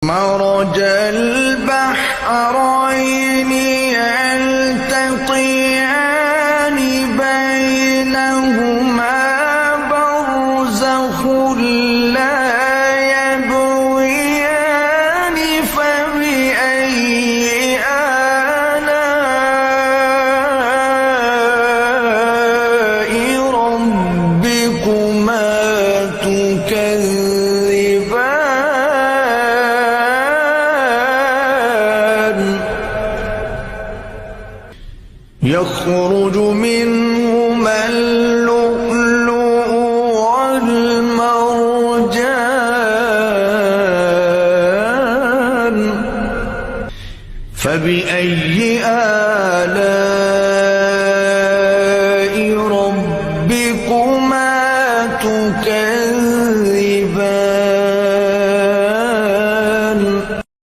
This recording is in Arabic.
مرج البحرين يلتقيان بينهما برزخ لا يبغيان فبأي آلاء ربكما تكذبان يخرج منهما اللؤلؤ والمرجان فبأي آلاء